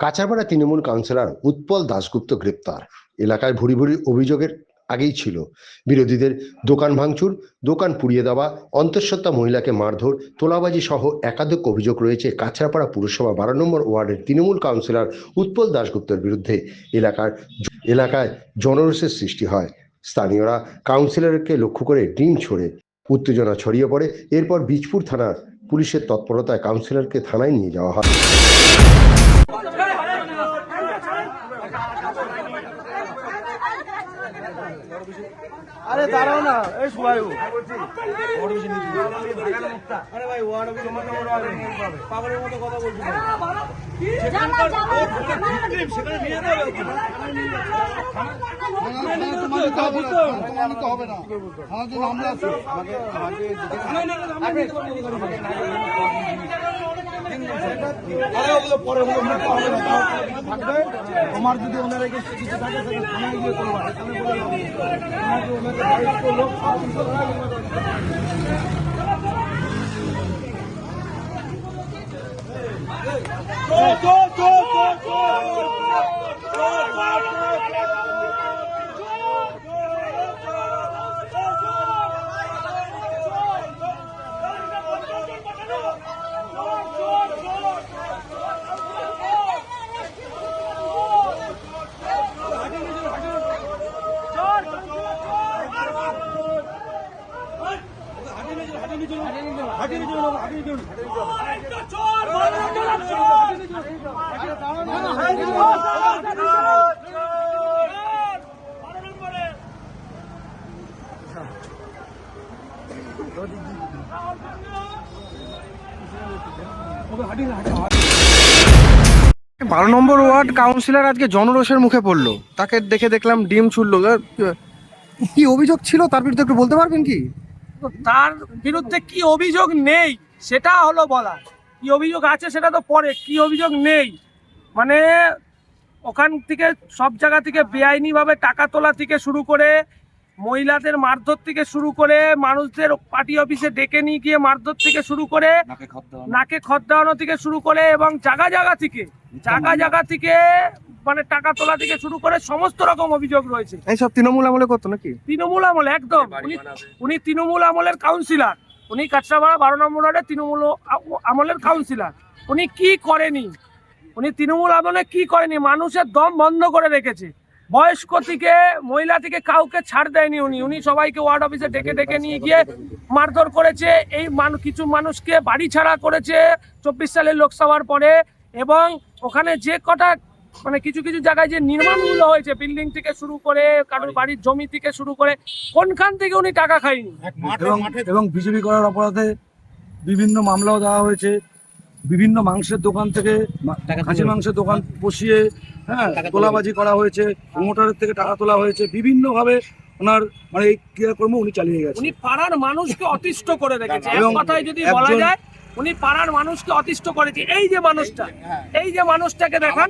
কাছাড়পাড়া Trinamool councillor Utpal Dasgupta গ্রেপ্তার। এলাকায় ভুরি ভুরি অভিযোগের আগেই ছিল বিরোধীদের দোকান ভাঙচুর, দোকান পুড়িয়ে দেওয়া, অন্তঃসত্ত্বা মহিলাকে মারধর, তোলাবাজি সহ একাধিক অভিযোগ রয়েছে কাছাড়পাড়া পুরসভা 12 নম্বর ওয়ার্ডের তৃণমূল কাউন্সিলর উৎপল দাশগুপ্তের বিরুদ্ধে। এলাকায় জনরোষের সৃষ্টি হয়। স্থানীয়রা কাউন্সিলরকে লক্ষ্য করে ডিম ছোড়ে, উত্তেজনা ছড়িয়ে পড়ে। এরপর বীজপুর থানার পুলিশের তৎপরতায় কাউন্সিলরকে থানায় নিয়ে যাওয়া হয়। আরে দাঁড়াও না, এই সবাই আরে ভাই ওয়ার্ড অফিস পাগলের মতো কথা বলছি। সেখানে নিয়ে যাবে হবে না, আমরা আছি। তোমার যদি ওনারা কিছু থাকে থানায় গিয়ে করবো, বারো নম্বর ওয়ার্ড কাউন্সিলর আজকে জনরোষের মুখে পড়লো। তাকে দেখে দেখলাম ডিম ছুড়লো। কি অভিযোগ ছিল তার বিরুদ্ধে একটু বলতে পারবেন কি? তার বিরুদ্ধে কি অভিযোগ নেই সেটা হলো বলা, কি অভিযোগ আছে সেটা তো পরে। কি অভিযোগ নেই মানে ওখান থেকে সব জায়গা থেকে বেআইনিভাবে টাকা তোলা থেকে শুরু করে, মহিলাদের মারধর থেকে শুরু করে, মানুষদের পার্টি অফিসে ডেকে নিয়ে গিয়ে মারধর থেকে শুরু করে, নাকে খত দেওয়ানো থেকে শুরু করে, এবং জায়গা জায়গা থেকে মানে টাকা তোলা থেকে শুরু করে সমস্ত রকম অভিযোগ রয়েছে। এইসব তৃণমূল আমলে করতো নাকি? তৃণমূল আমলে একদম। উনি তৃণমূল আমলের কাউন্সিলর, উনি কাছড়াপাড়া 12 নম্বর ওয়ার্ডে তৃণমূল আমলের কাউন্সিলর। উনি কি করেনি, উনি তৃণমূল আমলে কি করেনি? মানুষের দম বন্ধ করে রেখেছে। বয়স্ক থেকে মহিলা থেকে কাউকে ছাড় দেয়নি উনি সবাইকে ওয়ার্ড অফিসে ডেকে নিয়ে গিয়ে মারধর করেছে। এই কিছু মানুষকে বাড়ি ছাড়া করেছে 24 সালের লোকসভার পরে। এবং ওখানে যে কটা মানে কিছু জায়গায় যে নির্মাণগুলো হয়েছে, বিল্ডিং থেকে শুরু করে, কারোর বাড়ির জমি থেকে শুরু করে, কোনখান থেকে উনি টাকা খায়নি। এবং বিজেপি করার অপরাধে বিভিন্ন মামলাও দেওয়া হয়েছে। বিভিন্ন মাংসের দোকান থেকে খাসি মাংসের দোকান বসিয়ে তোলাবাজি করা হয়েছে, প্রমোটারের থেকে টাকা তোলা হয়েছে। বিভিন্নভাবে ওনার মানে এই ক্রিয়াকর্ম উনি চালিয়ে গেছেন। উনি পাড়ার মানুষকে অতিষ্ঠ করে রেখেছে। এক কথায় যদি বলা যায়, উনি পাড়ার মানুষকে অতিষ্ঠ করেছে। এই যে মানুষটাকে দেখান,